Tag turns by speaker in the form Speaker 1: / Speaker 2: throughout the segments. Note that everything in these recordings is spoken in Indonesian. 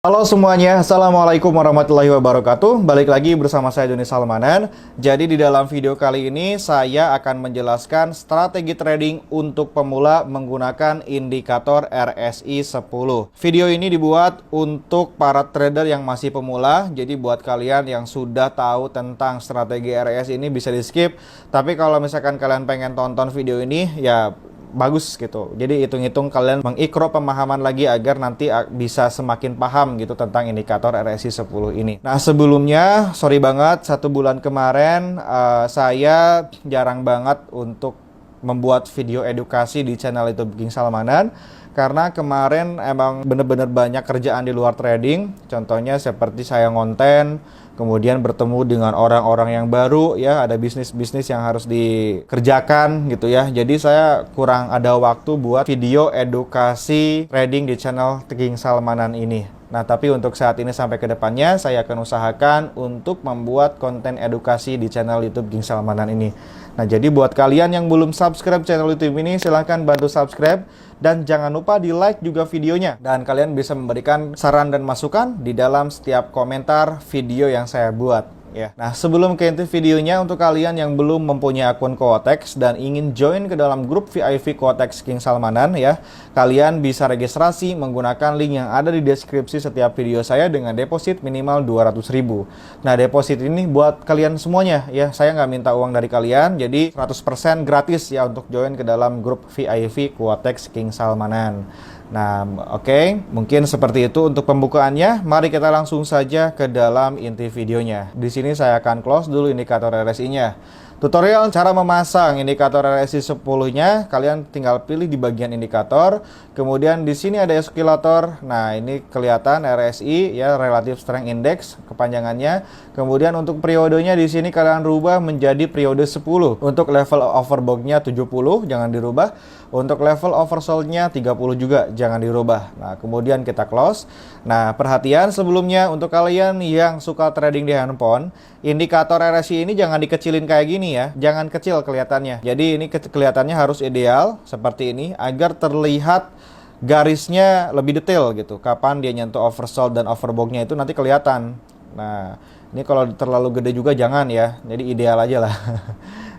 Speaker 1: Halo semuanya, Assalamualaikum warahmatullahi wabarakatuh. Balik lagi bersama saya Doni Salmanan. Jadi di dalam video kali ini saya akan menjelaskan strategi trading untuk pemula menggunakan indikator RSI 10. Video ini dibuat untuk para trader yang masih pemula. Jadi buat kalian yang sudah tahu tentang strategi RSI ini bisa di skip. Tapi kalau misalkan kalian pengen tonton video ini ya bagus gitu. Jadi hitung-hitung kalian mengikro pemahaman lagi agar nanti bisa semakin paham gitu tentang indikator RSI 10 ini. Nah sebelumnya sorry banget 1 bulan kemarin saya jarang banget untuk membuat video edukasi di channel YouTube King Salmanan karena kemarin emang bener-bener banyak kerjaan di luar trading. Contohnya seperti saya ngonten, kemudian bertemu dengan orang-orang yang baru ya, ada bisnis-bisnis yang harus dikerjakan gitu ya. Jadi saya kurang ada waktu buat video edukasi trading di channel King Salmanan ini. Nah, tapi untuk saat ini sampai ke depannya saya akan usahakan untuk membuat konten edukasi di channel YouTube King Salmanan ini. Nah, jadi buat kalian yang belum subscribe channel YouTube ini, silahkan bantu subscribe dan jangan lupa di like juga videonya. Dan kalian bisa memberikan saran dan masukan di dalam setiap komentar video yang saya buat. Ya. Nah, sebelum ke inti videonya, untuk kalian yang belum mempunyai akun Quotex dan ingin join ke dalam grup VIP Quotex King Salmanan ya, kalian bisa registrasi menggunakan link yang ada di deskripsi setiap video saya dengan deposit minimal 200.000. Nah, deposit ini buat kalian semuanya ya. Saya nggak minta uang dari kalian, jadi 100% gratis ya untuk join ke dalam grup VIP Quotex King Salmanan. Nah, oke, mungkin seperti itu untuk pembukaannya. Mari kita langsung saja ke dalam inti videonya. Di sini saya akan close dulu indikator RSI-nya. Tutorial cara memasang indikator RSI 10-nya, kalian tinggal pilih di bagian indikator. Kemudian di sini ada eskalator. Nah, ini kelihatan RSI ya, Relative Strength Index kepanjangannya. Kemudian untuk periodenya di sini kalian rubah menjadi periode 10. Untuk level overbought-nya 70, jangan dirubah. Untuk level oversold-nya 30 juga, jangan dirubah. Nah, kemudian kita close. Nah, perhatian sebelumnya untuk kalian yang suka trading di handphone, indikator RSI ini jangan dikecilin kayak gini ya. Jangan kecil kelihatannya. Jadi ini kelihatannya harus ideal seperti ini agar terlihat garisnya lebih detail gitu. Kapan dia nyentuh oversold dan overbought-nya itu nanti kelihatan. Nah, ini kalau terlalu gede juga jangan ya. Jadi ideal aja lah.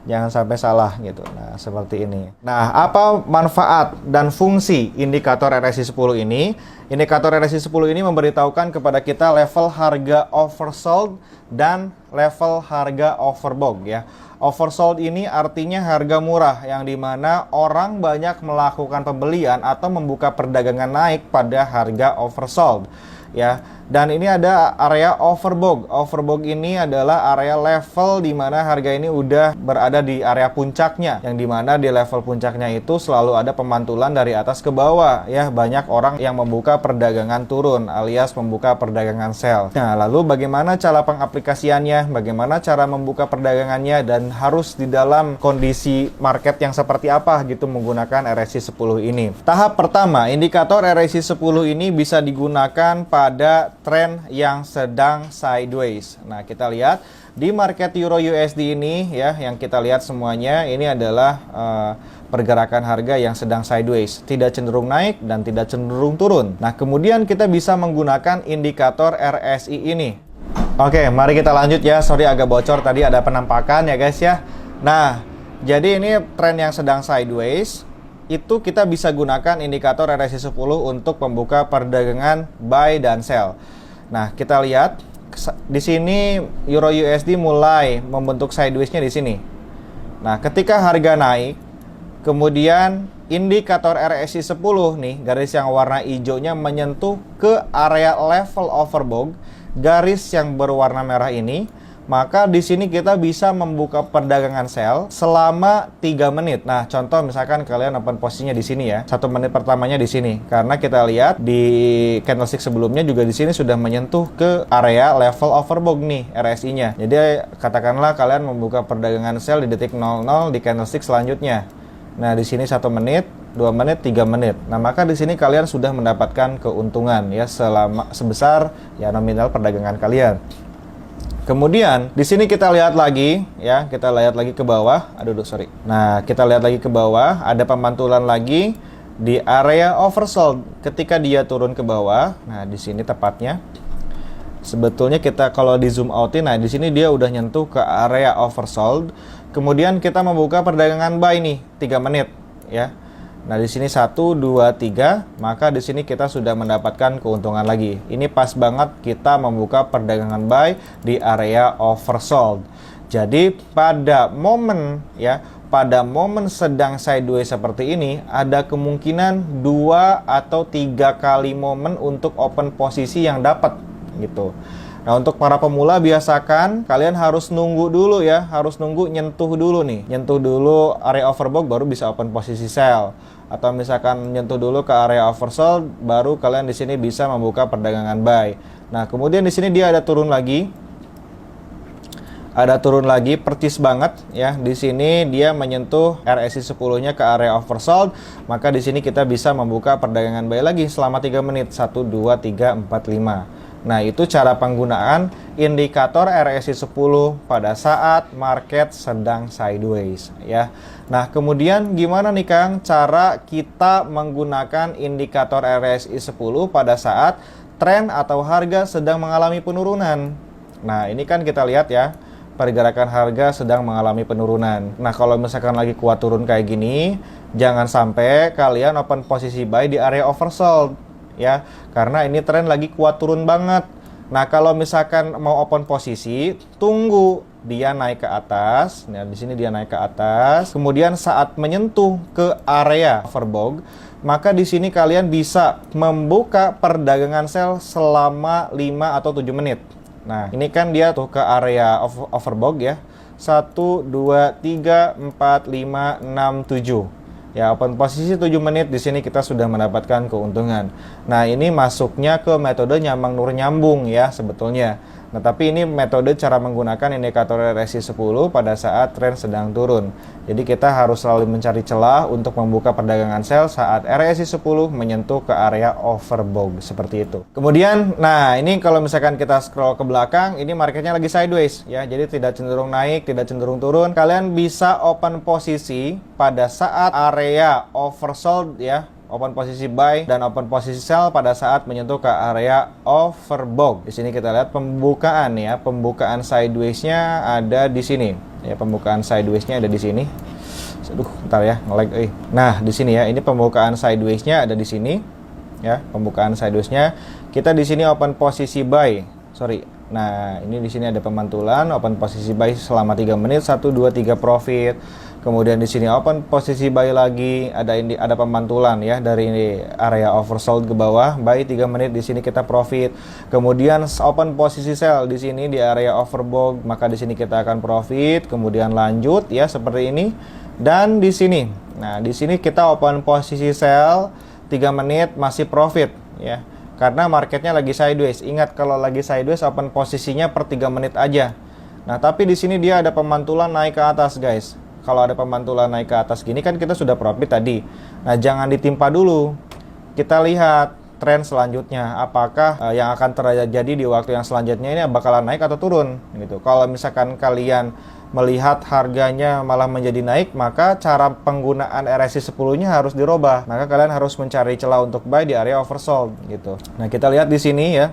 Speaker 1: Jangan sampai salah gitu. Nah, seperti ini. Nah, apa manfaat dan fungsi indikator RSI 10 ini? Indikator RSI 10 ini memberitahukan kepada kita level harga oversold dan level harga overbought ya. Oversold ini artinya harga murah yang dimana orang banyak melakukan pembelian atau membuka perdagangan naik pada harga oversold ya. Dan ini ada area overbought. Overbought ini adalah area level di mana harga ini udah berada di area puncaknya, yang dimana di level puncaknya itu selalu ada pemantulan dari atas ke bawah ya. Banyak orang yang membuka perdagangan turun alias membuka perdagangan sell. Nah, lalu bagaimana cara pengaplikasiannya, bagaimana cara membuka perdagangannya, dan harus di dalam kondisi market yang seperti apa gitu menggunakan RSI 10 ini. Tahap pertama, indikator RSI 10 ini bisa digunakan pada tren yang sedang sideways. Nah, kita lihat di market Euro USD ini ya, yang kita lihat semuanya ini adalah pergerakan harga yang sedang sideways, tidak cenderung naik dan tidak cenderung turun. Nah, kemudian kita bisa menggunakan indikator RSI ini. Oke, mari kita lanjut ya. Sorry agak bocor tadi, ada penampakan ya guys ya. Nah, jadi ini tren yang sedang sideways. Itu kita bisa gunakan indikator RSI 10 untuk membuka perdagangan buy dan sell. Nah, kita lihat di sini Euro USD mulai membentuk sideways-nya di sini. Nah, ketika harga naik, kemudian indikator RSI 10 nih, garis yang warna hijaunya menyentuh ke area level overbought, garis yang berwarna merah ini, maka di sini kita bisa membuka perdagangan sell selama 3 menit. Nah, contoh misalkan kalian open posisinya di sini ya. 1 menit pertamanya di sini. Karena kita lihat di candlestick sebelumnya juga di sini sudah menyentuh ke area level overbought nih RSI-nya. Jadi katakanlah kalian membuka perdagangan sell di detik 00 di candlestick selanjutnya. Nah, di sini 1 menit, 2 menit, 3 menit. Nah, maka di sini kalian sudah mendapatkan keuntungan ya sebesar ya nominal perdagangan kalian. Kemudian di sini kita lihat lagi ya, kita lihat lagi ke bawah. Sorry. Nah, kita lihat lagi ke bawah, ada pemantulan lagi di area oversold ketika dia turun ke bawah. Nah, di sini tepatnya. Sebetulnya kita kalau di zoom outin, nah di sini dia udah nyentuh ke area oversold. Kemudian kita membuka perdagangan buy nih 3 menit ya. Nah, di sini 1 2 3, maka di sini kita sudah mendapatkan keuntungan lagi. Ini pas banget kita membuka perdagangan buy di area oversold. Jadi pada momen ya, pada momen sedang sideways seperti ini, ada kemungkinan 2 atau 3 kali momen untuk open posisi yang dapat gitu. Nah, untuk para pemula biasakan kalian harus nunggu dulu ya, harus nunggu nyentuh dulu nih. Nyentuh dulu area overbought baru bisa open posisi sell. Atau misalkan nyentuh dulu ke area oversold baru kalian di sini bisa membuka perdagangan buy. Nah, kemudian di sini dia ada turun lagi. Ada turun lagi percis banget ya. Di sini dia menyentuh RSI 10-nya ke area oversold, maka di sini kita bisa membuka perdagangan buy lagi selama 3 menit. 1 2 3 4 5. Nah, itu cara penggunaan indikator RSI 10 pada saat market sedang sideways ya. Nah, kemudian gimana nih Kang cara kita menggunakan indikator RSI 10 pada saat tren atau harga sedang mengalami penurunan? Nah, ini kan kita lihat ya, pergerakan harga sedang mengalami penurunan. Nah, kalau misalkan lagi kuat turun kayak gini, jangan sampai kalian open posisi buy di area oversold ya, karena ini tren lagi kuat turun banget. Nah, kalau misalkan mau open posisi, tunggu dia naik ke atas. Nah, di sini dia naik ke atas. Kemudian saat menyentuh ke area overbought, maka di sini kalian bisa membuka perdagangan sell selama 5 atau 7 menit. Nah, ini kan dia tuh ke area overbought ya. 1 2 3 4 5 6 7. Ya, open posisi 7 menit di sini kita sudah mendapatkan keuntungan. Nah, ini masuknya ke metode nyambang nur nyambung ya sebetulnya. Nah, tapi ini metode cara menggunakan indikator RSI 10 pada saat tren sedang turun. Jadi kita harus selalu mencari celah untuk membuka perdagangan sell saat RSI 10 menyentuh ke area overbought seperti itu. Kemudian, nah ini kalau misalkan kita scroll ke belakang, ini marketnya lagi sideways ya. Jadi tidak cenderung naik, tidak cenderung turun. Kalian bisa open posisi pada saat area oversold ya. Open posisi buy dan open posisi sell pada saat menyentuh ke area overbought. Di sini kita lihat pembukaan ya, pembukaan sideways-nya ada di sini. Ya, pembukaan sideways-nya ada di sini. Aduh, bentar ya, nge-lag. Nah, di sini ya, ini pembukaan sideways-nya ada di sini. Ya, pembukaan sideways-nya. Kita di sini open posisi buy. Nah, ini di sini ada pemantulan, open posisi buy selama 3 menit, 1 2 3 profit. Kemudian di sini open posisi buy lagi, ada pemantulan ya dari area oversold ke bawah, buy 3 menit di sini kita profit. Kemudian open posisi sell di sini di area overbought, maka di sini kita akan profit. Kemudian lanjut ya seperti ini. Dan di sini. Nah, di sini kita open posisi sell 3 menit masih profit ya. Karena marketnya lagi sideways. Ingat kalau lagi sideways open posisinya per 3 menit aja. Nah, tapi di sini dia ada pemantulan naik ke atas, guys. Kalau ada pemantulan naik ke atas gini kan kita sudah profit tadi. Nah, jangan ditimpa dulu. Kita lihat tren selanjutnya. Apakah yang akan terjadi di waktu yang selanjutnya ini bakalan naik atau turun gitu. Kalau misalkan kalian melihat harganya malah menjadi naik, maka cara penggunaan RSI 10-nya harus dirubah. Maka kalian harus mencari celah untuk buy di area oversold gitu. Nah, kita lihat di sini ya.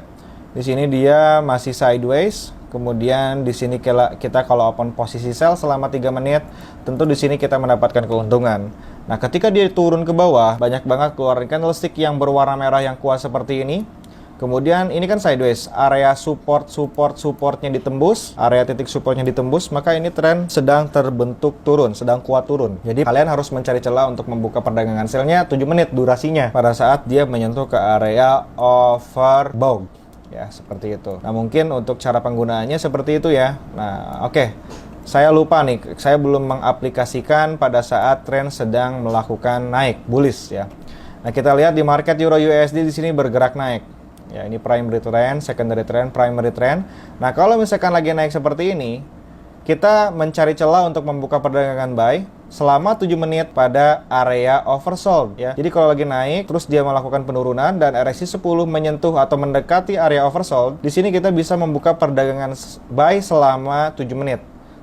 Speaker 1: Di sini dia masih sideways. Kemudian di sini kita kalau open posisi sell selama 3 menit, tentu di sini kita mendapatkan keuntungan. Nah, ketika dia turun ke bawah, banyak banget keluar candlestick yang berwarna merah yang kuat seperti ini. Kemudian ini kan sideways, area supportnya ditembus, area titik supportnya ditembus, maka ini tren sedang terbentuk turun, sedang kuat turun. Jadi kalian harus mencari celah untuk membuka perdagangan sellnya 7 menit durasinya pada saat dia menyentuh ke area overbought. Ya, seperti itu. Nah, mungkin untuk cara penggunaannya seperti itu ya. Nah, oke. Saya lupa nih, saya belum mengaplikasikan pada saat tren sedang melakukan naik, bullish ya. Nah, kita lihat di market Euro USD di sini bergerak naik. Ya, ini primary trend, secondary trend, primary trend. Nah, kalau misalkan lagi naik seperti ini, kita mencari celah untuk membuka perdagangan buy selama 7 menit pada area oversold ya. Jadi kalau lagi naik terus dia melakukan penurunan dan RSI 10 menyentuh atau mendekati area oversold, di sini kita bisa membuka perdagangan buy selama 7 menit.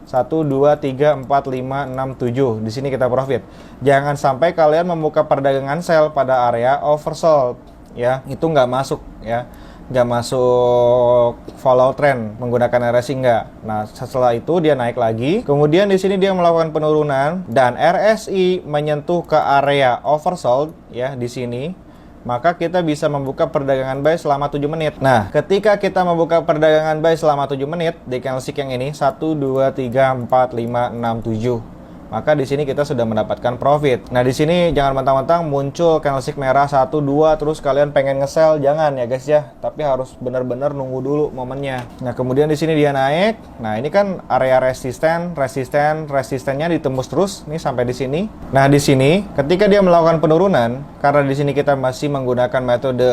Speaker 1: 1, 2, 3, 4, 5, 6, 7. Di sini kita profit. Jangan sampai kalian membuka perdagangan sell pada area oversold, ya. Itu nggak masuk, ya. Nggak masuk follow trend menggunakan RSI, nggak. Nah, setelah itu dia naik lagi. Kemudian di sini dia melakukan penurunan dan RSI menyentuh ke area oversold, ya, di sini. Maka kita bisa membuka perdagangan buy selama 7 menit. Nah, ketika kita membuka perdagangan buy selama 7 menit di candlestick yang ini 1, 2, 3, 4, 5, 6, 7, maka di sini kita sudah mendapatkan profit. Nah, di sini jangan mentang-mentang muncul candlestick merah 1, 2 terus kalian pengen nge-sell, jangan ya guys ya. Tapi harus benar-benar nunggu dulu momennya. Nah, kemudian di sini dia naik. Nah, ini kan area resistennya ditembus terus nih sampai di sini. Nah, di sini ketika dia melakukan penurunan, karena di sini kita masih menggunakan metode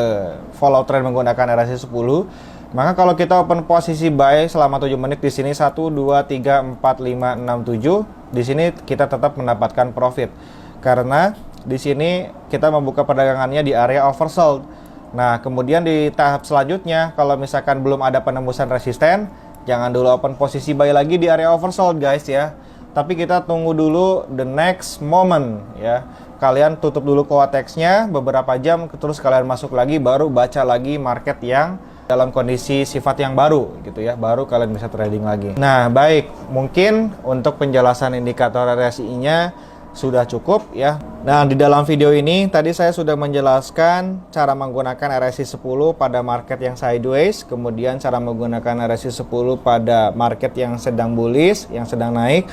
Speaker 1: follow trend menggunakan RSI 10, maka kalau kita open posisi buy selama 7 menit di sini 1, 2, 3, 4, 5, 6, 7, di sini kita tetap mendapatkan profit. Karena di sini kita membuka perdagangannya di area oversold. Nah, kemudian di tahap selanjutnya kalau misalkan belum ada penembusan resisten, jangan dulu open posisi buy lagi di area oversold guys ya. Tapi kita tunggu dulu the next moment ya. Kalian tutup dulu quotex-nya beberapa jam, terus kalian masuk lagi baru baca lagi market yang dalam kondisi sifat yang baru gitu ya, baru kalian bisa trading lagi. Nah, baik, mungkin untuk penjelasan indikator RSI-nya sudah cukup ya. Nah, di dalam video ini tadi saya sudah menjelaskan cara menggunakan RSI 10 pada market yang sideways, kemudian cara menggunakan RSI 10 pada market yang sedang bullish, yang sedang naik,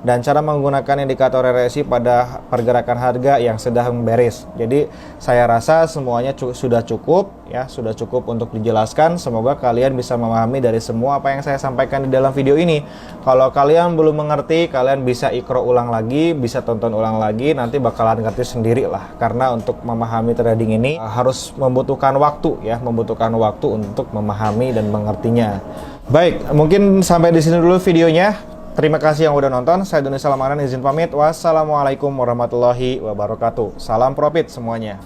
Speaker 1: dan cara menggunakan indikator RSI pada pergerakan harga yang sedang bearish. Jadi saya rasa semuanya sudah cukup ya, sudah cukup untuk dijelaskan. Semoga kalian bisa memahami dari semua apa yang saya sampaikan di dalam video ini. Kalau kalian belum mengerti, kalian bisa ikro ulang lagi, bisa tonton ulang lagi, nanti bakalan ngerti sendiri lah. Karena untuk memahami trading ini harus membutuhkan waktu ya, membutuhkan waktu untuk memahami dan mengertinya. Baik, mungkin sampai di sini dulu videonya. Terima kasih yang udah nonton. Saya Doni Salmanan izin pamit. Wassalamualaikum warahmatullahi wabarakatuh. Salam profit semuanya.